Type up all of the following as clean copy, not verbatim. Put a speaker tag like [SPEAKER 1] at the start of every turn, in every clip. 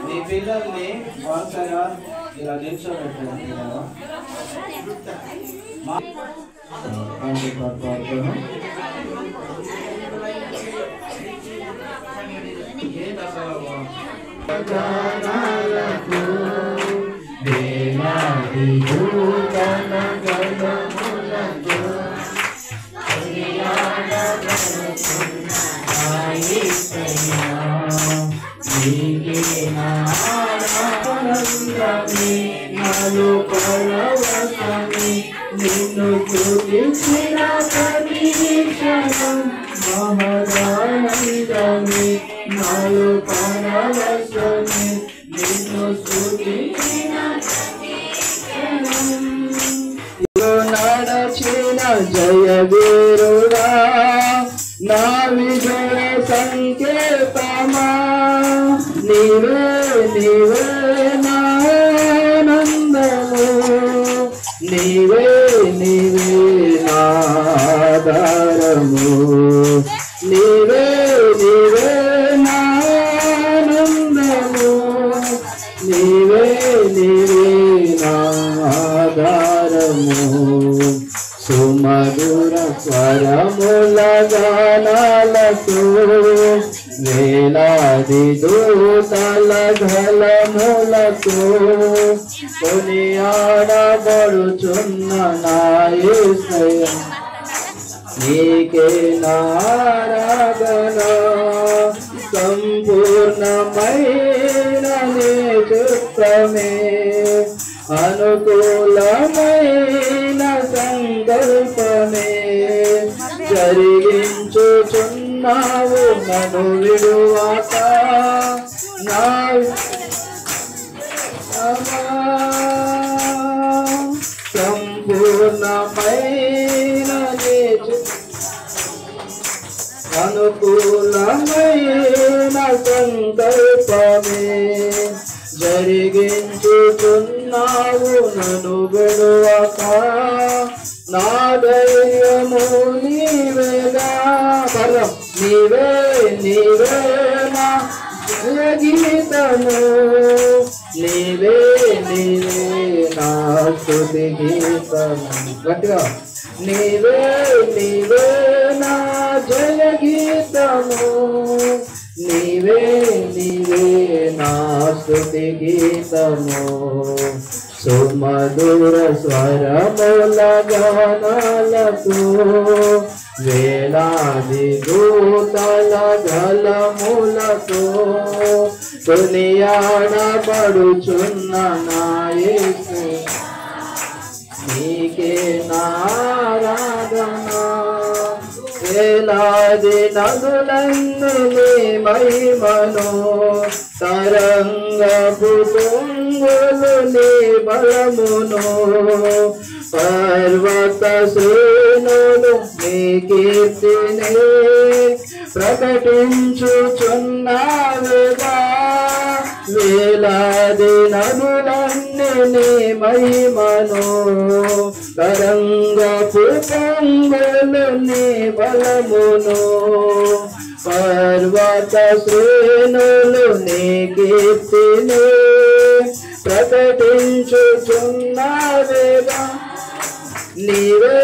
[SPEAKER 1] మీ పిల్లల్ని వరుసగా ఇలా నిల్చోబెట్టండి. నిన్ను చూపించిన మహదానందమే నాలో పరవశమే నిన్ను చూపించిన నడచిన జయ వీరుడా నా విజయ సంకేతమా నీవే నీవే నానందము నీవే నీవే నాధారము నీవే నీవే నానందము నీవే నీవే నాధారము సుమధుర స్వరముల గానాలతో వేలాది దూతల ఘలములతో కొనియాడబడుచున్న నా యేసయ్య నీకే నారాధన సంపూర్ణమైన నీ చిత్తమే అనుకూలమైన సంకల్పమే జరిగించుచున్నావు నన్ను విడువాక నా సంపూర్ణమైన అనుకూలమైన సంకల్పమే జరిగించుచున్నావు నన్ను విడువక నా ధైర్యము నీవేగా పరం నీవే నీవే నా గీతము నీవే నీవే నా స్తుతి గీతము గట్టిగా నీవే నీవే నా జయ గీతము నీవే నీవే నా స్తుతి గీతము సుమధుర స్వరముల గానాలతో వేలాది దూతల గలములతో కొనియాడబడుచున్న నా యేసయ్య నీకే నారాధన వేలాది నదులన్నీ నీ మహిమను తరంగపు పొంగులు నీ బలమును పర్వత శ్రేణులు నీ కీర్తిని ప్రకటించుచున్నావుగా వేలాది నదులన్నీ నీ మహిమను తరంగపు పొంగులు నీ బలమును పర్వత శ్రేణులు నీ కీర్తిని ప్రకటించుచున్నావేగా నీవే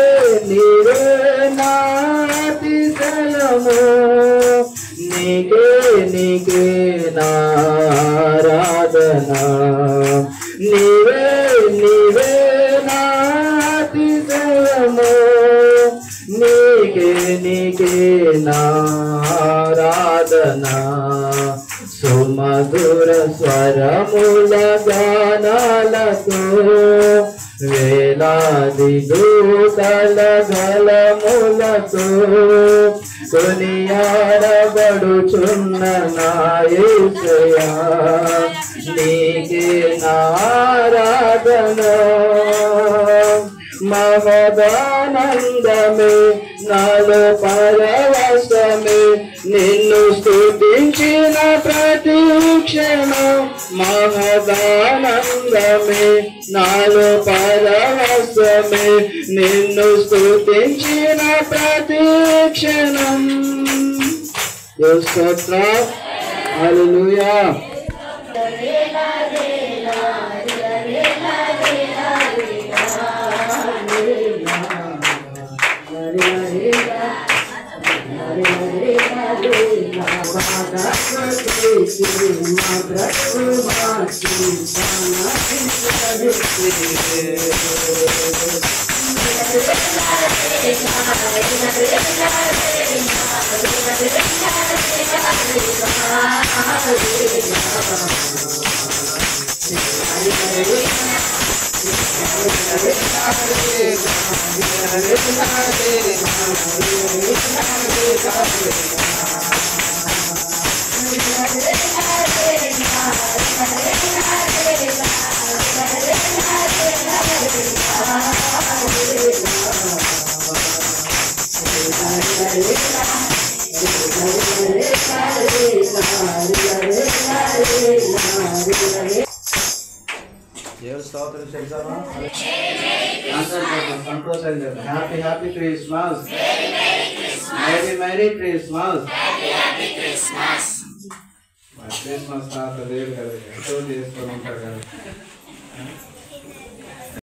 [SPEAKER 1] నీవే నాతిశయము నీకే నీకే నారాధన నీవే నీవే నాతిశయము నీకే నీకే నారాధన సుమధుర స్వరముల గానాలతో వేలాది దూతల గలములతో కొనియాడబడుచున్న నా యేసయ్య నీకే నారాధన మహదానందమే నాలో పరవశమే నిన్ను స్తుతించిన ప్రతి క్షణం మహదానందమే నాలో పరవశమే నిన్ను స్తుతించిన ప్రతి క్షణం దేవుని స్తోత్రం. హల్లెలూయా. Happy, happy Christmas. Merry, merry Christmas. Christmas తాత లేడు కదా, ఎంతో చేసుకొని ఉంటారు కదా.